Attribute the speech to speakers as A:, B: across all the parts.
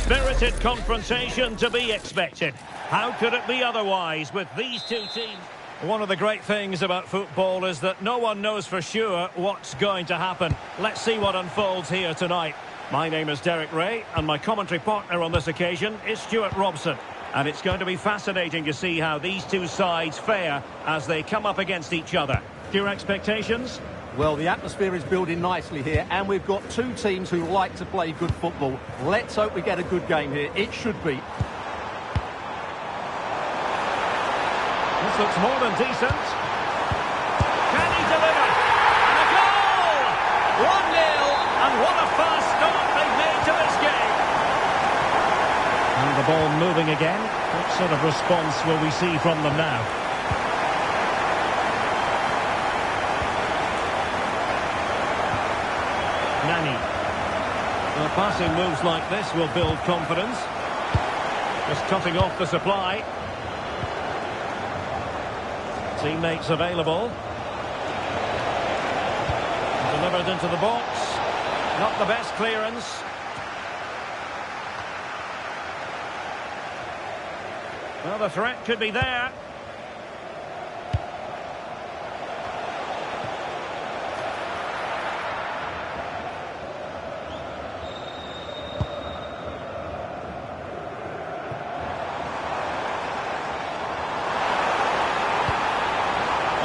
A: Spirited confrontation to be expected. How could it be otherwise with these two teams? One of the great things about football is that no one knows for sure what's going to happen. Let's see what unfolds here tonight. My name is Derek Ray, and my commentary partner on this occasion is Stuart Robson. And it's going to be fascinating to see how these two sides fare as they come up against each other. Your expectations?
B: Well, the atmosphere is building nicely here, and we've got two teams who like to play good football. Let's hope we get a good game here. It should be.
A: This looks more than decent. Can he deliver? And a goal! 1-0, and what a fast start they've made to this game. And the ball moving again. What sort of response will we see from them now? Nani. Well, passing moves like this will build confidence. Just cutting off the supply. Teammates available. Delivered into the box. Not the best clearance. Well, the threat could be there.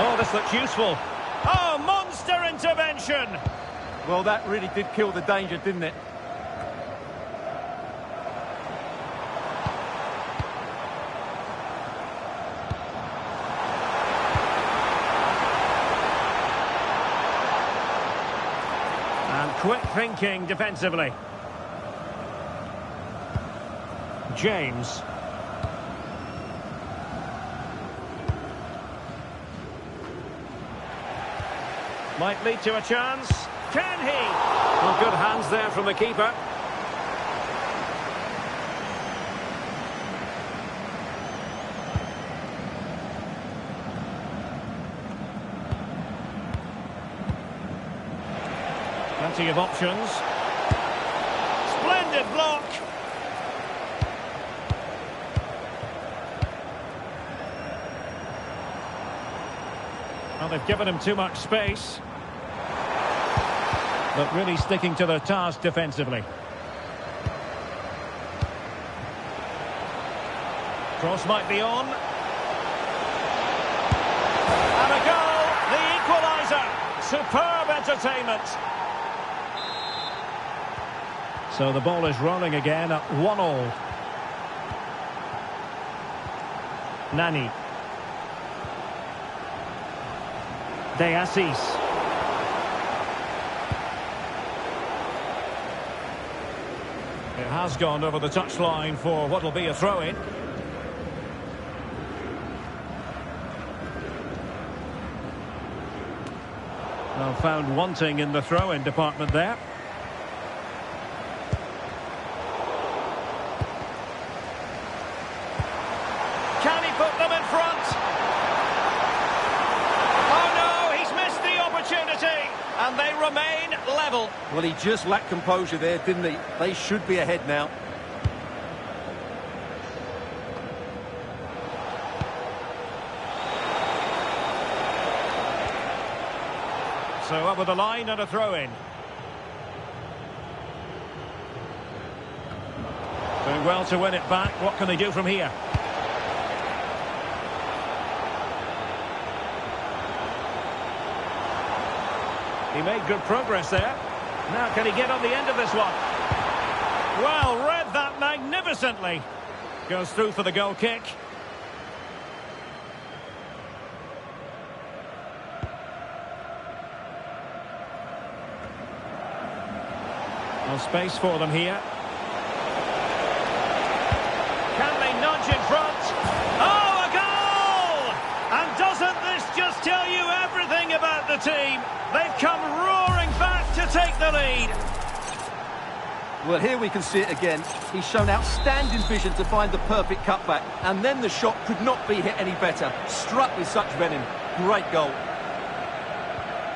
A: Oh, this looks useful. Oh, monster intervention!
B: Well, that really did kill the danger, didn't it?
A: And quick thinking defensively. James. Might lead to a chance. Can he? Well, good hands there from the keeper. Plenty of options. Splendid block. Well, they've given him too much space. But really sticking to their task defensively. Cross might be on. And a goal! The equaliser! Superb entertainment! So the ball is rolling again at 1-1. Nani. De Assis. It has gone over the touchline for what will be a throw-in. Well, found wanting in the throw-in department there. Can he put them in front? Oh no, he's missed the opportunity, and they remain level.
B: Well, he just lacked composure there, didn't he? They should be ahead now.
A: So up with the line and a throw-in. Doing well to win it back. What can they do from here? He made good progress there. Now can he get on the end of this one? Well, read that magnificently. Goes through for the goal kick. No space for them here. Can they nudge in front? Oh, a goal! And doesn't this just tell you everything about the team? They've come roaring back to take the lead.
B: Well, here we can see it again. He's shown outstanding vision to find the perfect cutback. And then the shot could not be hit any better. Struck with such venom. Great goal.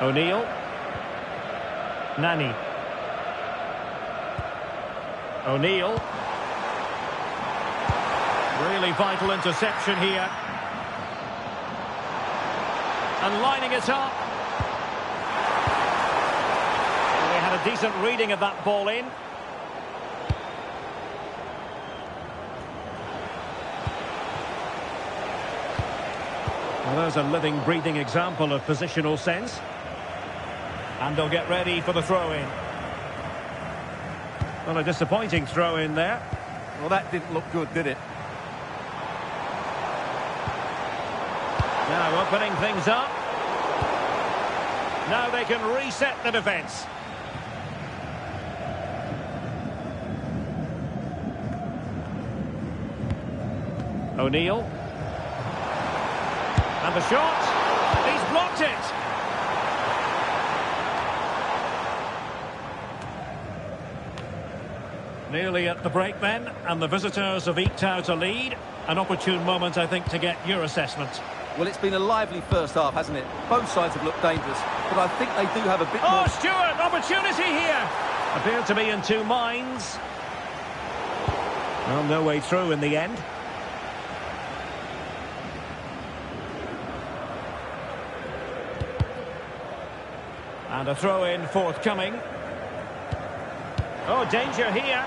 A: O'Neill. Nani. O'Neill. Really vital interception here. And lining it up. Well, they had a decent reading of that ball in. Well, there's a living, breathing example of positional sense. And they'll get ready for the throw-in. Well, a disappointing throw-in there.
B: Well, that didn't look good, did it?
A: Now opening things up. Now they can reset the defence. O'Neill. And the shot. He's blocked it. Nearly at the break then, and the visitors have eked out a lead. An opportune moment, I think, to get your assessment.
B: Well, it's been a lively first half, hasn't it? Both sides have looked dangerous, but I think they do have a bit more...
A: Oh, Stewart, opportunity here! Appeared to be in two minds. Well, no way through in the end. And a throw-in forthcoming. Oh, danger here.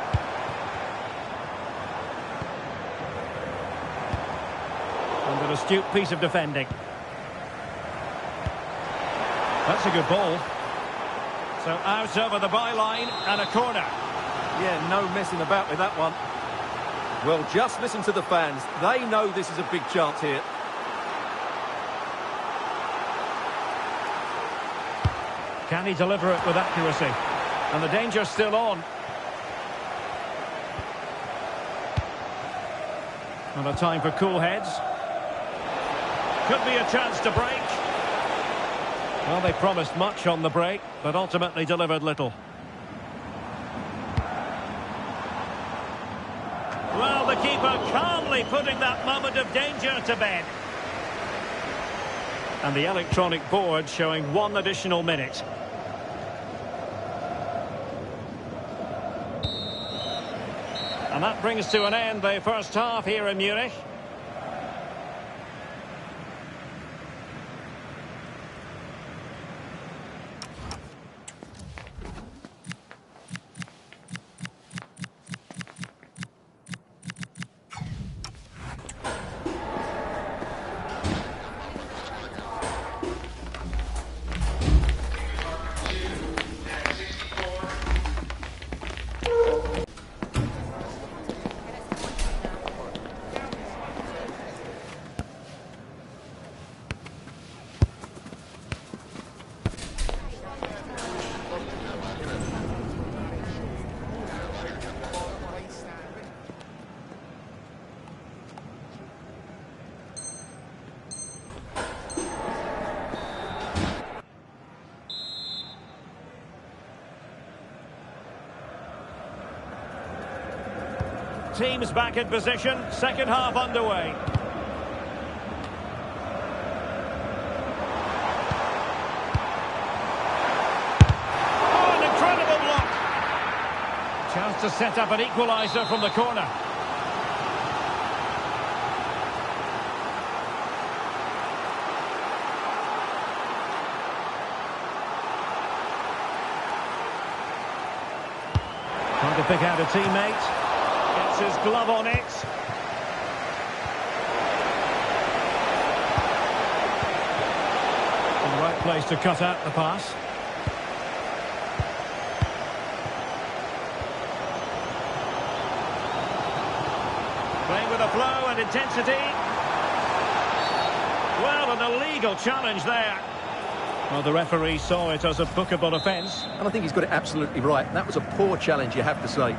A: And an astute piece of defending. That's a good ball. So out over the byline and a corner.
B: Yeah, no messing about with that one. Well, just listen to the fans. They know this is a big chance here.
A: Can he deliver it with accuracy? And the danger's still on. And a time for cool heads. Could be a chance to break. Well, they promised much on the break, but ultimately delivered little. Well, the keeper calmly putting that moment of danger to bed. And the electronic board showing 1 additional minute. And that brings to an end the first half here in Munich. Teams back in position, second half underway. Oh, an incredible block! Chance to set up an equaliser from the corner. Trying to pick out a teammate. Gets his glove on it. In the right place to cut out the pass. Playing with a flow and intensity. Well, an illegal challenge there. Well, the referee saw it as a bookable offence.
B: And I think he's got it absolutely right. That was a poor challenge, you have to say.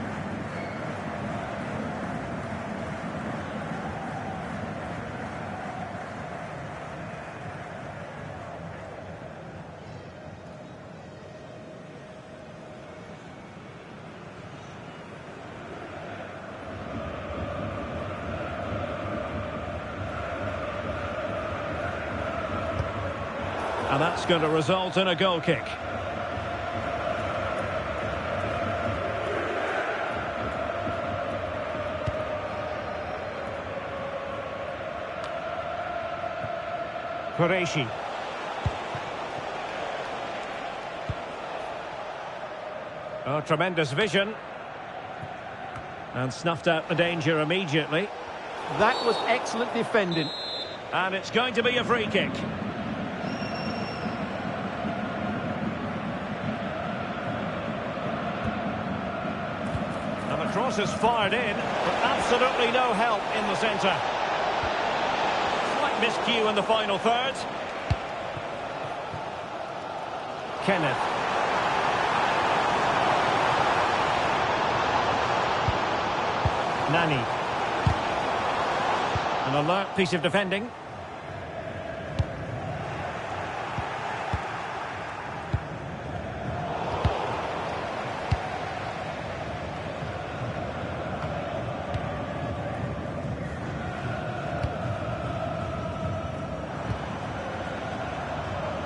A: And that's going to result in a goal kick. Qureshi. Oh, tremendous vision. And snuffed out the danger immediately.
B: That was excellent defending.
A: And it's going to be a free kick. And the cross is fired in, but absolutely no help in the centre. Slight miscue in the final third. Kenneth. Nani. An alert piece of defending.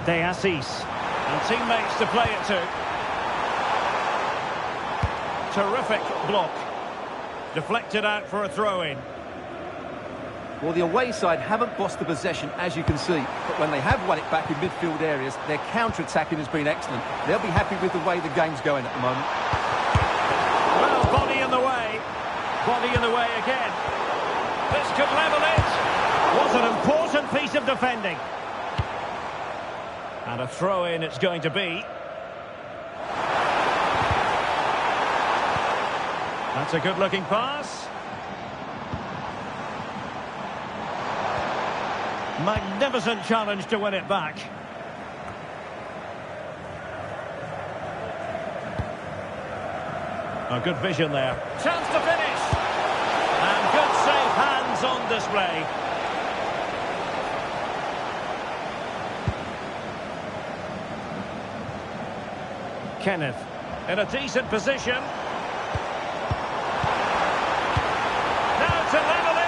A: De Assis. And teammates to play it to. Terrific block. Deflected out for a throw-in.
B: Well, the away side haven't bossed the possession, as you can see. But when they have won it back in midfield areas, their counter-attacking has been excellent. They'll be happy with the way the game's going at the moment.
A: Well, body in the way. Body in the way again. This could level it. Was an important piece of defending. And a throw-in it's going to be. That's a good-looking pass. Magnificent challenge to win it back. A good vision there. Chance to finish. And good safe hands on display. Kenneth in a decent position. To level it!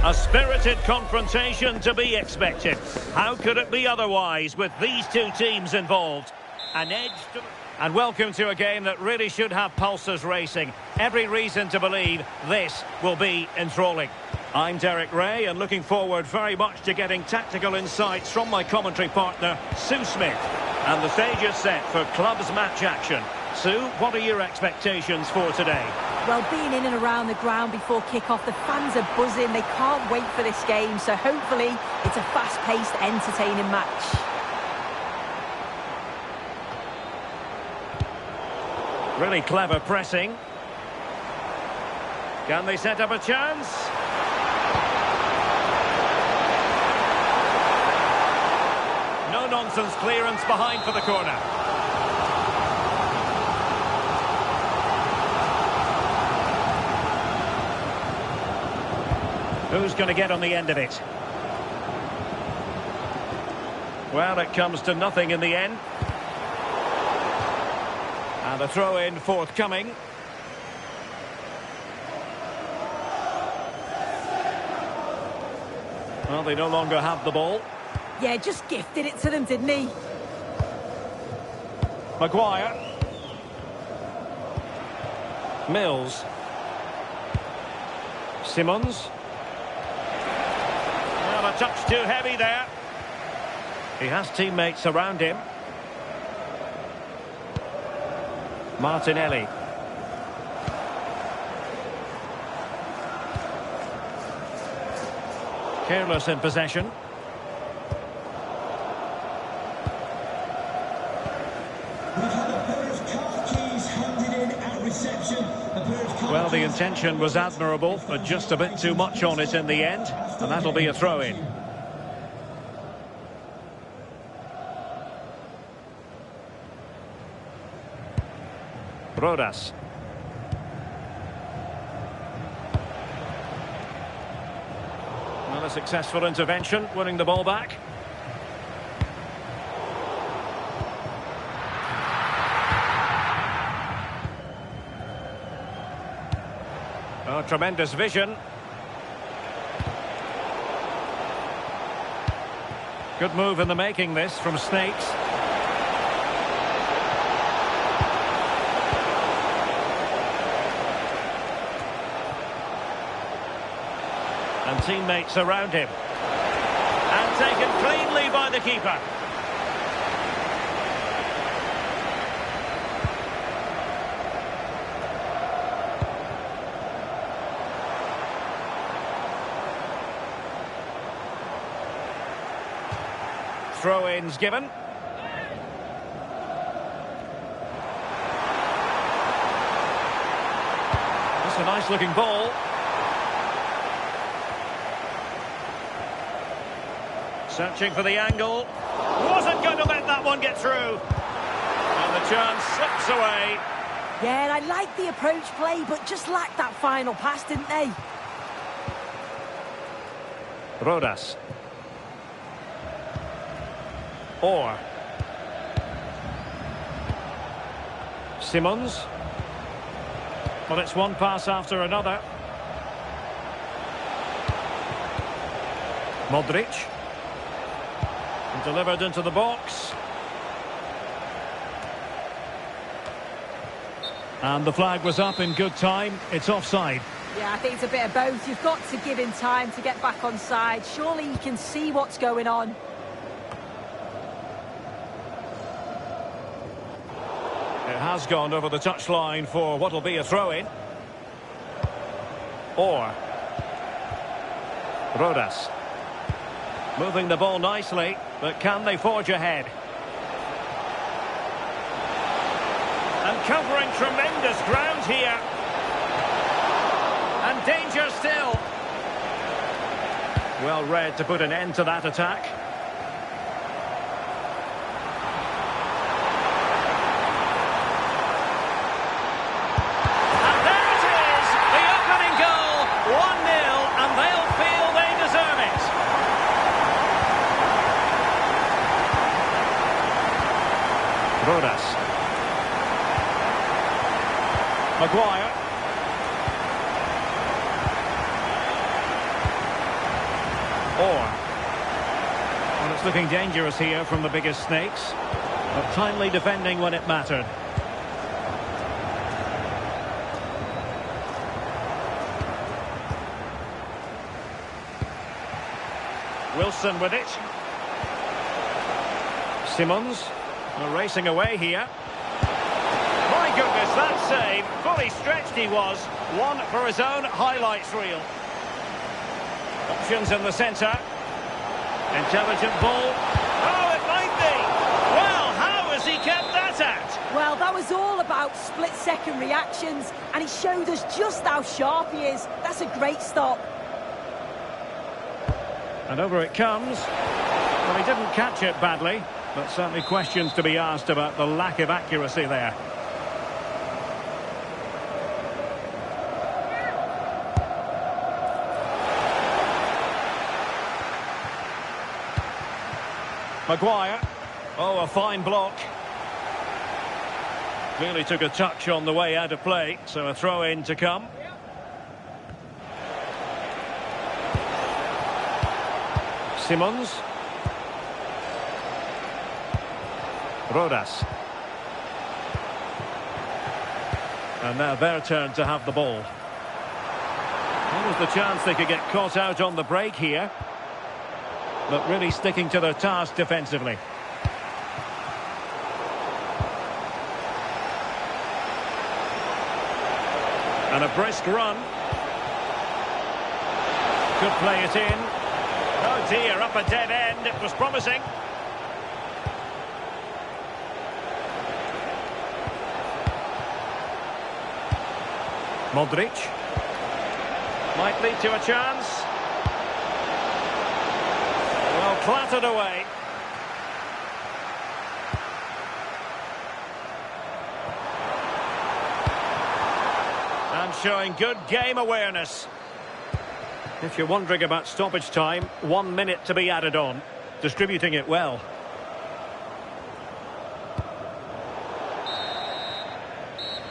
A: A spirited confrontation to be expected. How could it be otherwise with these two teams involved? An edge to... And welcome to a game that really should have pulses racing. Every reason to believe this will be enthralling. I'm Derek Ray and looking forward very much to getting tactical insights from my commentary partner, Sue Smith. And the stage is set for clubs match action. Sue, what are your expectations for today?
C: Well, being in and around the ground before kick-off, the fans are buzzing. They can't wait for this game, so hopefully it's a fast-paced, entertaining match.
A: Really clever pressing. Can they set up a chance? No-nonsense clearance behind for the corner. Who's going to get on the end of it? Well, it comes to nothing in the end. And a throw-in forthcoming. Well, they no longer have the ball.
C: Yeah, just gifted it to them, didn't he?
A: Maguire. Mills. Simmons. Well, a touch too heavy there. He has teammates around him. Martinelli. Careless in possession. Well, the intention was admirable, but just a bit too much on it in the end, and that'll be a throw-in. Rodas. Well, a successful intervention, winning the ball back. Oh, tremendous vision. Good move in the making this from Snakes. And teammates around him. And taken cleanly by the keeper. Throw-ins given. That's a nice-looking ball. Searching for the angle. Wasn't going to let that one get through. And the chance slips away.
C: Yeah, I like the approach play, but just lacked that final pass, didn't they?
A: Rodas. Or. Simmons. Well, it's one pass after another. Modric. Delivered into the box. And the flag was up in good time. It's offside.
C: Yeah, I think it's a bit of both. You've got to give him time to get back on side. Surely he can see what's going on.
A: It has gone over the touchline for what will be a throw-in. Or. Rodas. Moving the ball nicely, but can they forge ahead? And covering tremendous ground here. And danger still. Well read to put an end to that attack. And there it is! The opening goal! 1-0, and they'll feel they deserve it. Rodas. Maguire. it's looking dangerous here from the biggest snakes, but timely defending when it mattered. Wilson with it. Simons racing away here. My goodness, that save. Fully stretched he was. One for his own highlights reel. Options in the centre. Intelligent ball. Oh, it might be. Well, how has he kept that out?
C: Well, that was all about split-second reactions, and he showed us just how sharp he is. That's a great stop.
A: And over it comes. Well, he didn't catch it badly, but certainly questions to be asked about the lack of accuracy there. Maguire. Oh, a fine block. Really took a touch on the way out of play, so a throw-in to come. Simons. Rodas. And now their turn to have the ball. There was the chance they could get caught out on the break here, but really sticking to their task defensively. And a brisk run. Could play it in. Oh dear, up a dead end. It was promising. Modric. Might lead to a chance. Well, clattered away. And showing good game awareness. If you're wondering about stoppage time, 1 minute to be added on. Distributing it well.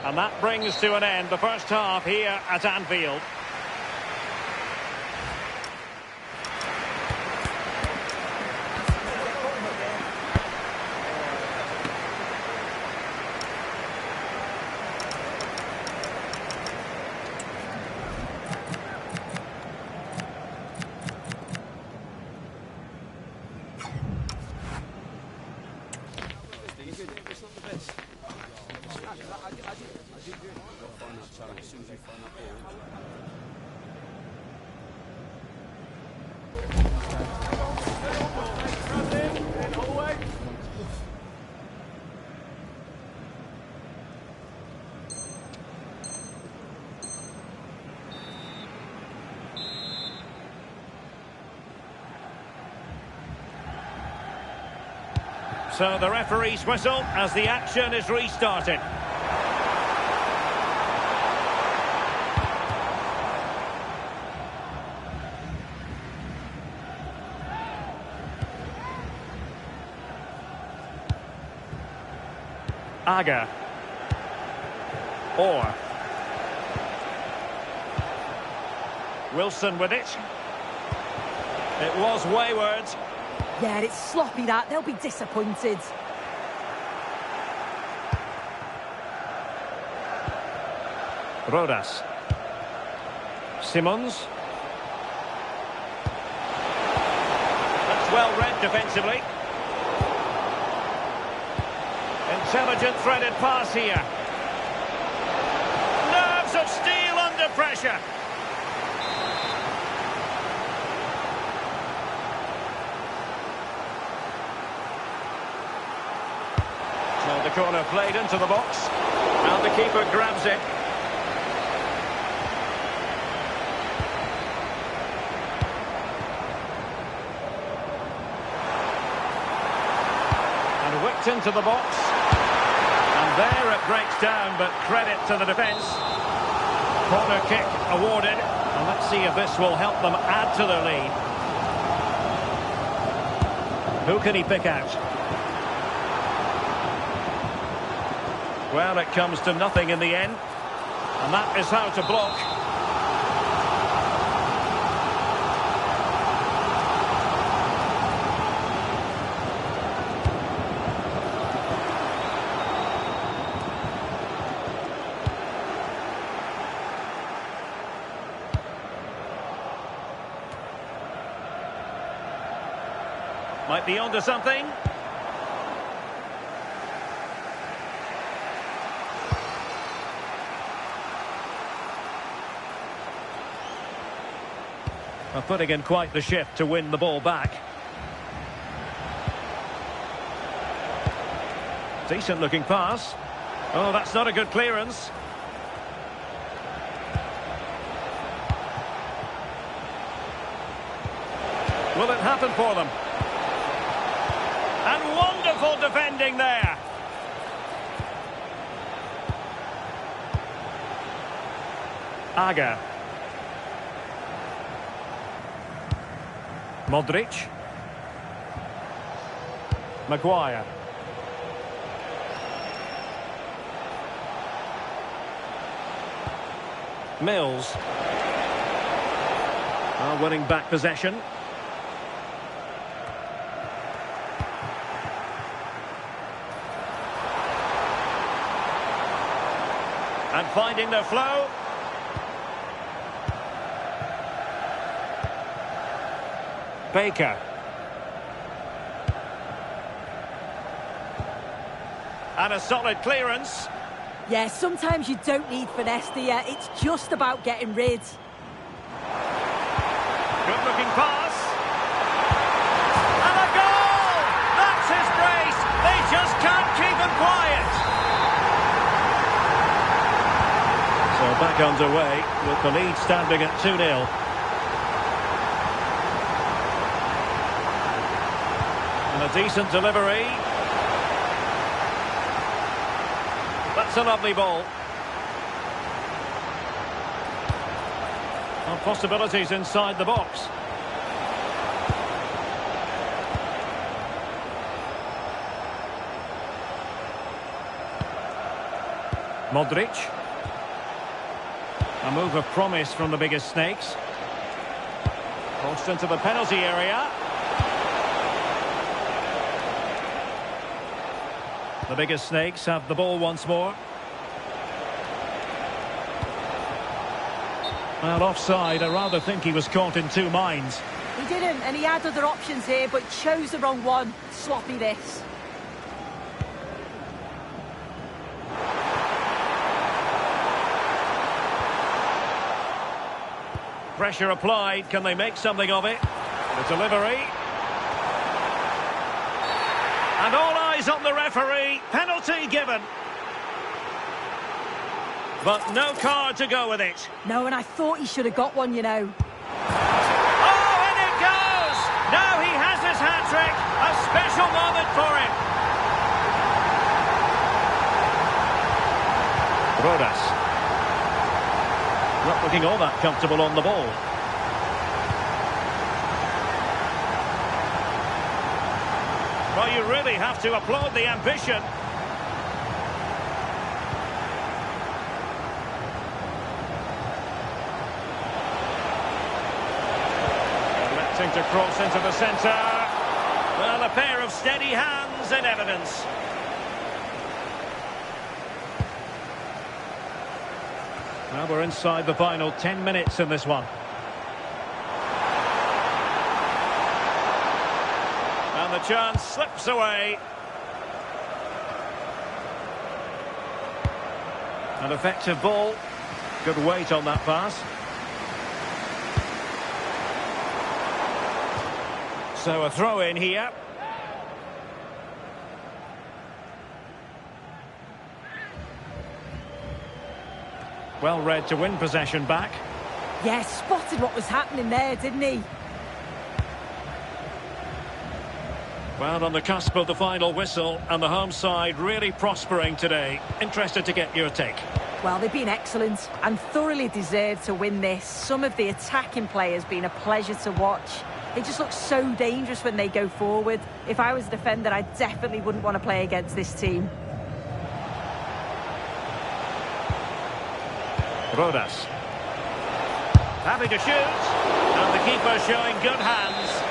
A: And that brings to an end the first half here at Anfield. So the referee's whistle as the action is restarted. Aga. Orr. Wilson with it. It was wayward.
C: Yeah, it's sloppy that. They'll be disappointed.
A: Rodas. Simons. That's well read defensively. Intelligent threaded pass here. Nerves of steel under pressure. So the corner played into the box. And the keeper grabs it. And whipped into the box. And there it breaks down, but credit to the defence. Corner kick awarded. And let's see if this will help them add to their lead. Who can he pick out? Well, it comes to nothing in the end. And that is how to block. Might be onto something. Putting in quite the shift to win the ball back. Decent looking pass. Oh, that's not a good clearance. Will it happen for them? And wonderful defending there. Aga. Modric. Maguire. Mills. Winning back possession. And finding their flow. Baker. And a solid clearance.
C: Yeah, sometimes you don't need finesse, do you? It's just about getting rid.
A: Good-looking pass. And a goal! That's his brace. They just can't keep him quiet. So back underway with the lead standing at 2-0. And a decent delivery. That's a lovely ball. Well, possibilities inside the box. Modric. A move of promise from the biggest snakes. Crossed into the penalty area. The biggest snakes have the ball once more. Well, offside. I rather think he was caught in two minds.
C: He didn't, and he had other options here, but chose the wrong one. Sloppy this.
A: Pressure applied. Can they make something of it? The delivery. And all eyes on the referee. Penalty given. But no card to go with it.
C: No, and I thought he should have got one, you know.
A: Oh, and it goes! Now he has his hat-trick. A special moment for him. Rodas. Not looking all that comfortable on the ball. Well, you really have to applaud the ambition. Electing to cross into the centre. Well, a pair of steady hands in evidence. Now we're inside the final 10 minutes in this one. And the chance slips away. An effective ball. Good weight on that pass. So a throw in here. Well read to win possession back.
C: Yeah, spotted what was happening there, didn't he?
A: Well, on the cusp of the final whistle, and the home side really prospering today. Interested to get your take.
C: Well, they've been excellent and thoroughly deserved to win this. Some of the attacking players been a pleasure to watch. They just look so dangerous when they go forward. If I was a defender, I definitely wouldn't want to play against this team.
A: Rodas. Happy to shoot. And the keeper showing good hands.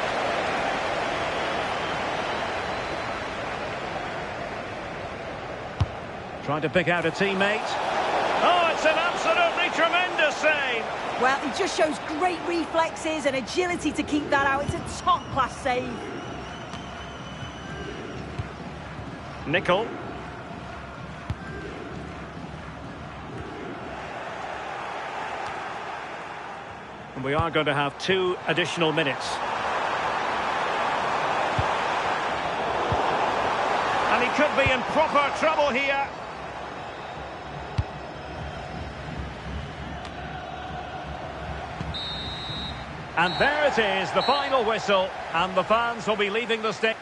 A: Trying to pick out a teammate. Oh, it's an absolutely tremendous save.
C: Well, he just shows great reflexes and agility to keep that out. It's a top-class save.
A: Nickel. And we are going to have 2 additional minutes. And he could be in proper trouble here. And there it is, the final whistle, and the fans will be leaving the stadium.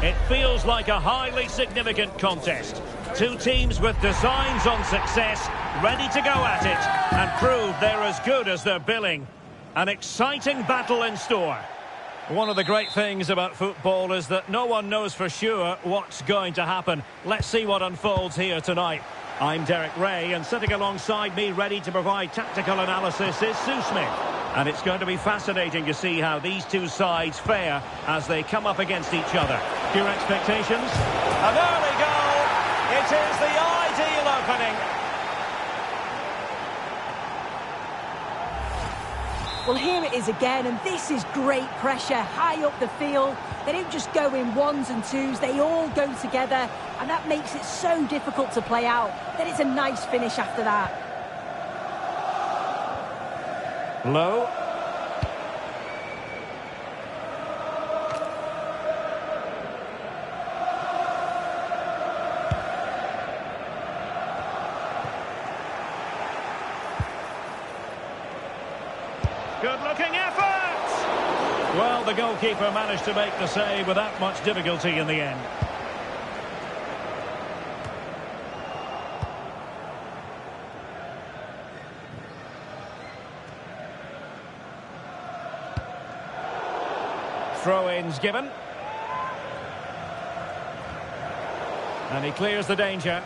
A: It feels like a highly significant contest. Two teams with designs on success, ready to go at it, and prove they're as good as their billing. An exciting battle in store. One of the great things about football is that no one knows for sure what's going to happen. Let's see what unfolds here tonight. I'm Derek Ray, and sitting alongside me ready to provide tactical analysis is Sue Smith. And it's going to be fascinating to see how these two sides fare as they come up against each other. Your expectations? An early goal! It is the ideal opening.
C: Well, here it is again, and this is great pressure, high up the field. They don't just go in ones and twos, they all go together, and that makes it so difficult to play out. Then it's a nice finish after that.
A: Low. Good-looking effort! Well, the goalkeeper managed to make the save without much difficulty in the end. Throw-ins given. And he clears the danger.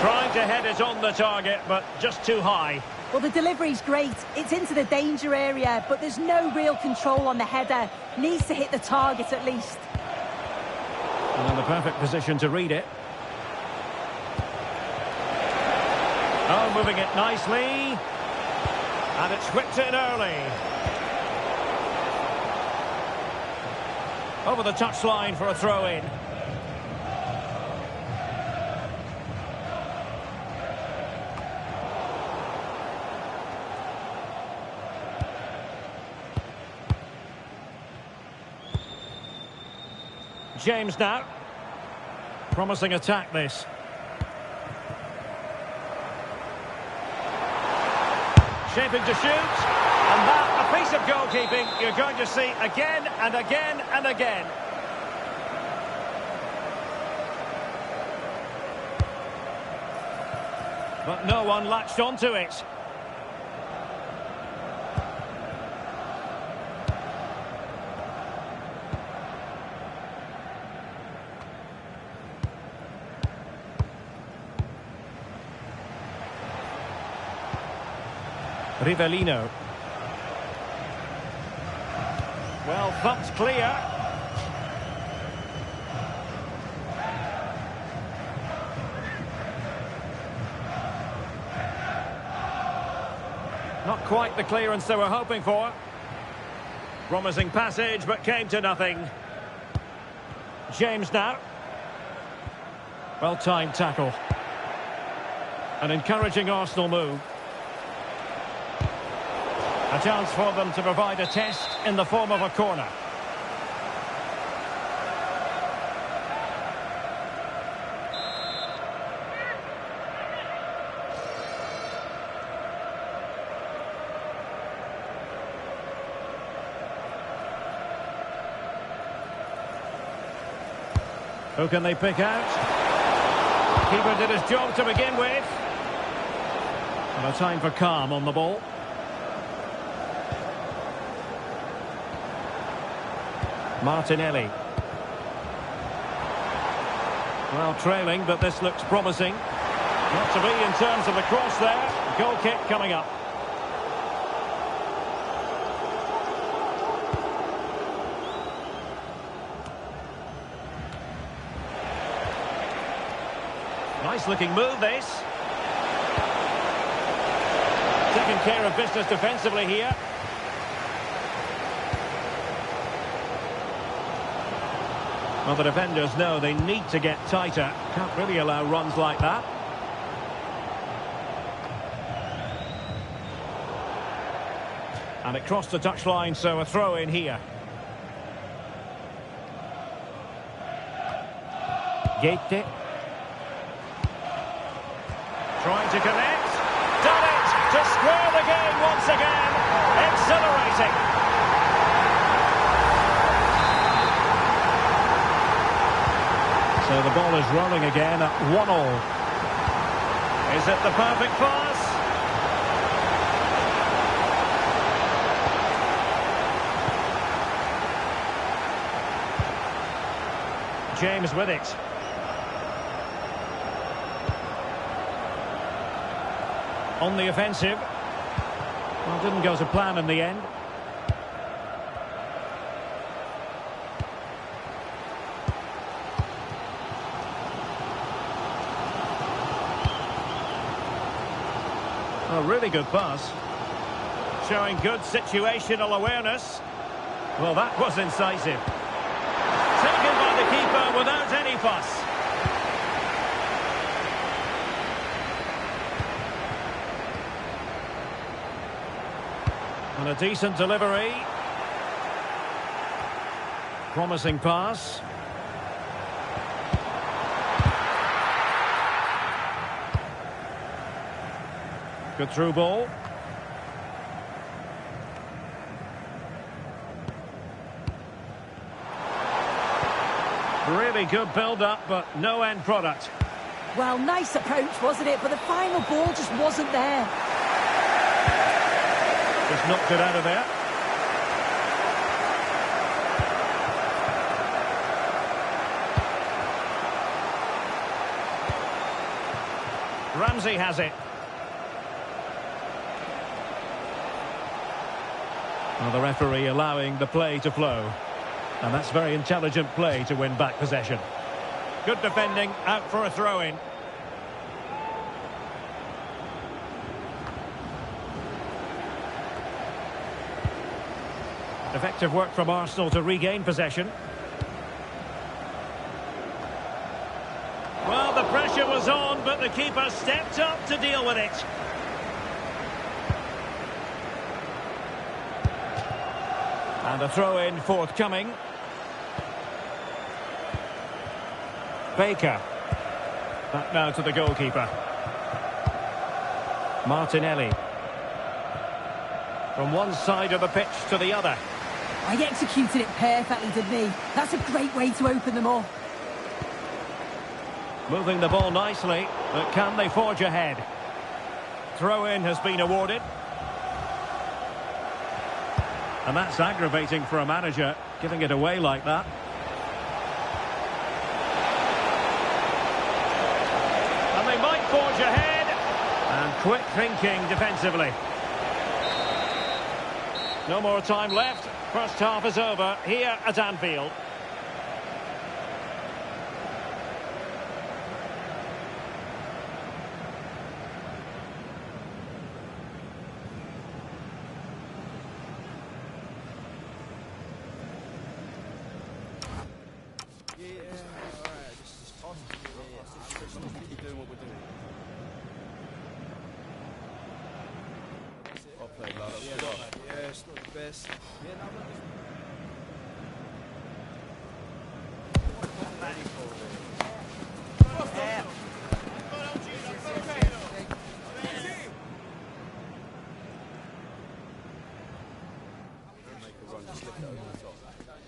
A: Trying to head it on the target, but just too high.
C: Well, the delivery's great. It's into the danger area, but there's no real control on the header. Needs to hit the target at least.
A: And in the perfect position to read it. Oh, moving it nicely. And it's whipped in early. Over the touchline for a throw-in. James now. Promising attack this. Shaping to shoot. And that, a piece of goalkeeping you're going to see again and again and again. But no one latched onto it. Rivellino. Well, thumped clear. Not quite the clearance they were hoping for. Promising passage, but came to nothing. James now. Well-timed tackle. An encouraging Arsenal move. A chance for them to provide a test in the form of a corner. Who can they pick out? Keeper did his job to begin with. And a time for calm on the ball. Martinelli. Well, trailing, but this looks promising. Not to be in terms of the cross there. Goal kick coming up. Nice looking move, this. Taking care of business defensively here. Well, the defenders know they need to get tighter. Can't really allow runs like that. And it crossed the touchline, so a throw in here. Guedes. Trying to connect. Done it! to square the game once again. Exhilarating. So the ball is rolling again at 1-1. Is it the perfect pass? James with it. On the offensive. Well, didn't go to plan in the end. A really good pass. Showing good situational awareness. Well, that was incisive. Taken by the keeper without any fuss. And a decent delivery. Promising pass. Good through ball. Really good build-up, but no end product.
C: Well, nice approach, wasn't it? But the final ball just wasn't there.
A: Just knocked it out of there. Ramsey has it. Well, the referee allowing the play to flow. And that's very intelligent play to win back possession. Good defending, out for a throw-in. Effective work from Arsenal to regain possession. Well, the pressure was on, but the keeper stepped up to deal with it. And a throw-in forthcoming. Baker. Back now to the goalkeeper. Martinelli. From one side of the pitch to the other.
C: He executed it perfectly, didn't he? That's a great way to open them up.
A: Moving the ball nicely, but can they forge ahead? Throw-in has been awarded. And that's aggravating for a manager, giving it away like that. And they might forge ahead. And quick thinking defensively. No more time left. First half is over here at Anfield.
D: Yeah, it's not the best. Yeah, no,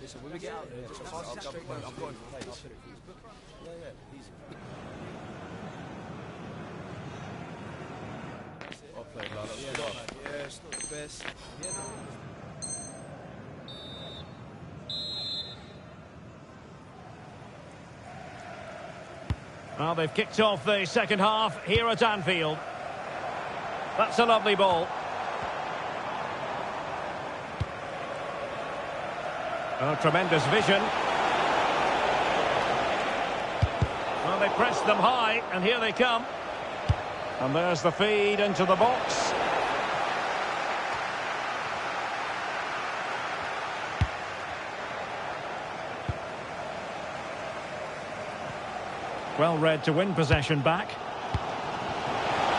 D: listen, when we get out there, just pass it straight. I'm going to play this. Yeah, easy. I'll play yeah, it's not the best. Yeah, no.
A: Well, they've kicked off the second half here at Anfield. That's a lovely ball. Oh, tremendous vision. Well, they pressed them high, and here they come. And there's the feed into the box. Well read to win possession back.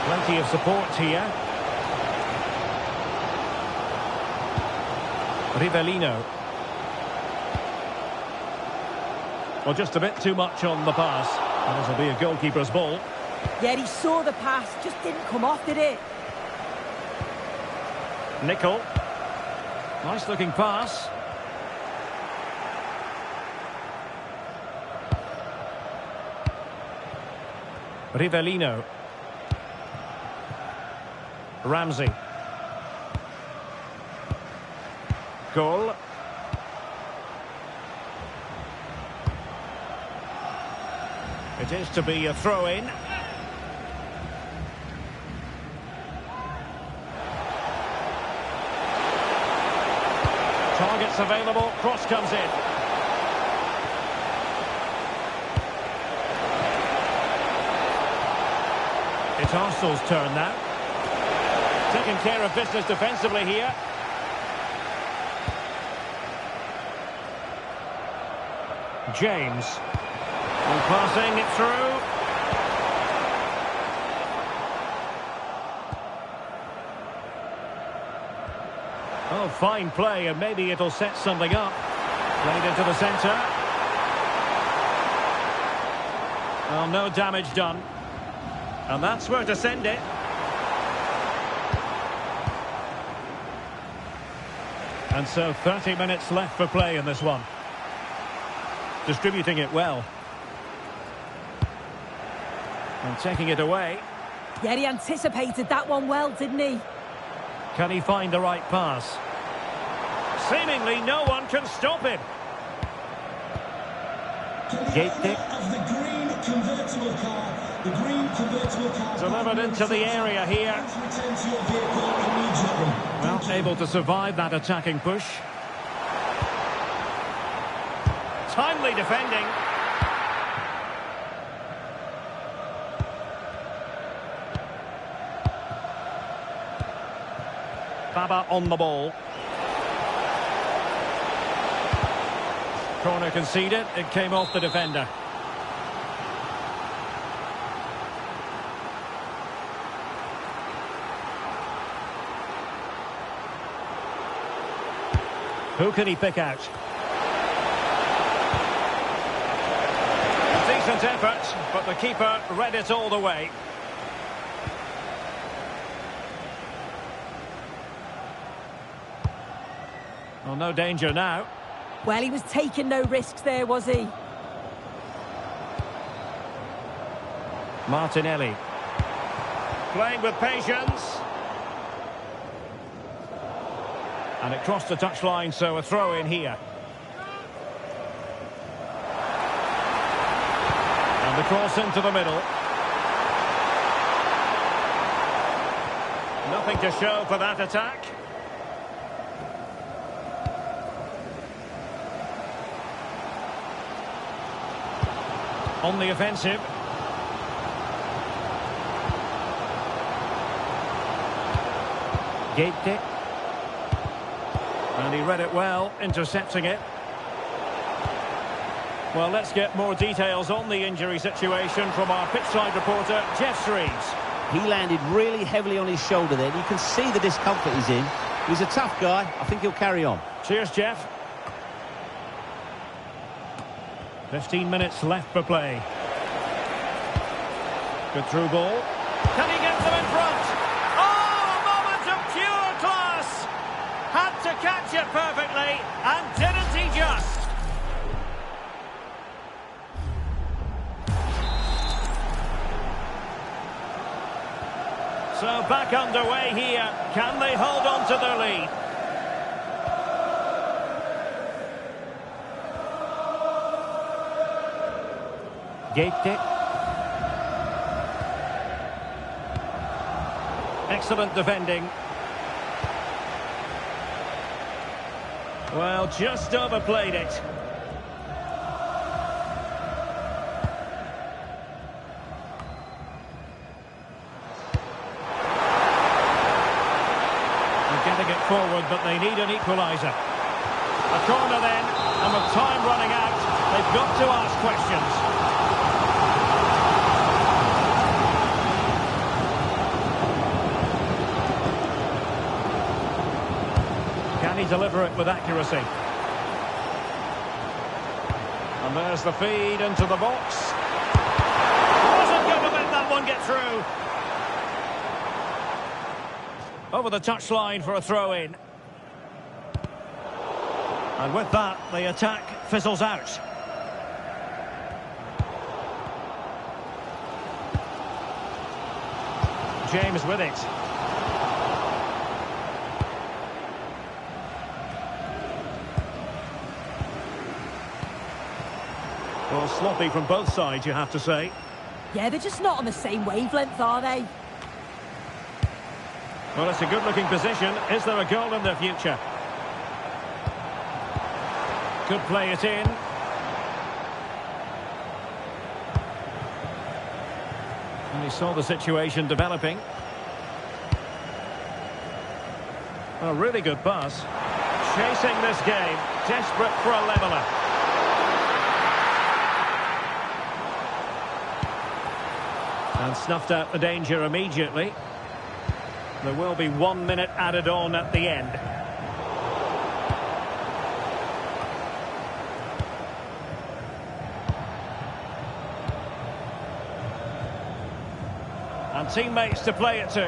A: Plenty of support here. Rivellino. Well, just a bit too much on the pass. And this will be a goalkeeper's ball.
C: Yeah, he saw the pass, just didn't come off, did it?
A: Nickel. Nice looking pass. Rivellino. Ramsey. Goal. It is to be a throw-in. Targets available, cross comes in. It's Arsenal's turn now. Taking care of business defensively here. James. And passing it through. Oh, fine play, and maybe it'll set something up. Played into the centre. Well, no damage done. And that's where to send it. And so 30 minutes left for play in this one. Distributing it well. And taking it away.
C: Yeah, he anticipated that one well, didn't he?
A: Can he find the right pass? Seemingly no one can stop him. Gate
E: of the green convertible car. The green convertible car
A: delivered into the area here.
E: Return to your vehicle immediately.
A: Well, able to survive that attacking push. Timely defending. Baba on the ball. Corner conceded. It came off the defender. Who can he pick out? A decent effort, but the keeper read it all the way. Well, no danger now.
C: Well, he was taking no risks there, was he?
A: Martinelli. Playing with patience. And it crossed the touchline, so a throw in here. And the cross into the middle. Nothing to show for that attack. On the offensive. Gate. And he read it well, intercepting it. Well, let's get more details on the injury situation from our pitchside reporter, Jeff Shreves.
F: He landed really heavily on his shoulder there. You can see the discomfort he's in. He's a tough guy. I think he'll carry on.
A: Cheers, Jeff. 15 minutes left for play. Good through ball. Can he get them in front? Oh, a moment of pure class! Had to catch it perfectly, and didn't he just? So back underway here. Can they hold on to their lead? Gate. Excellent defending. Well, just overplayed it. They're getting it forward, but they need an equaliser. A corner then, and with time running out, they've got to ask questions. Can he deliver it with accuracy? And there's the feed into the box. Wasn't going to let that one get through. Over the touchline for a throw-in. And with that, the attack fizzles out. James with it. Well, sloppy from both sides, you have to say.
C: Yeah, they're just not on the same wavelength, are they?
A: Well, it's a good-looking position. Is there a goal in the future? Could play it in. And he saw the situation developing. A really good pass. Chasing this game. Desperate for a leveller. And snuffed out the danger immediately. There will be 1 minute added on at the end. And teammates to play it to.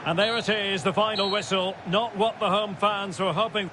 A: And there it is, the final whistle. Not what the home fans were hoping.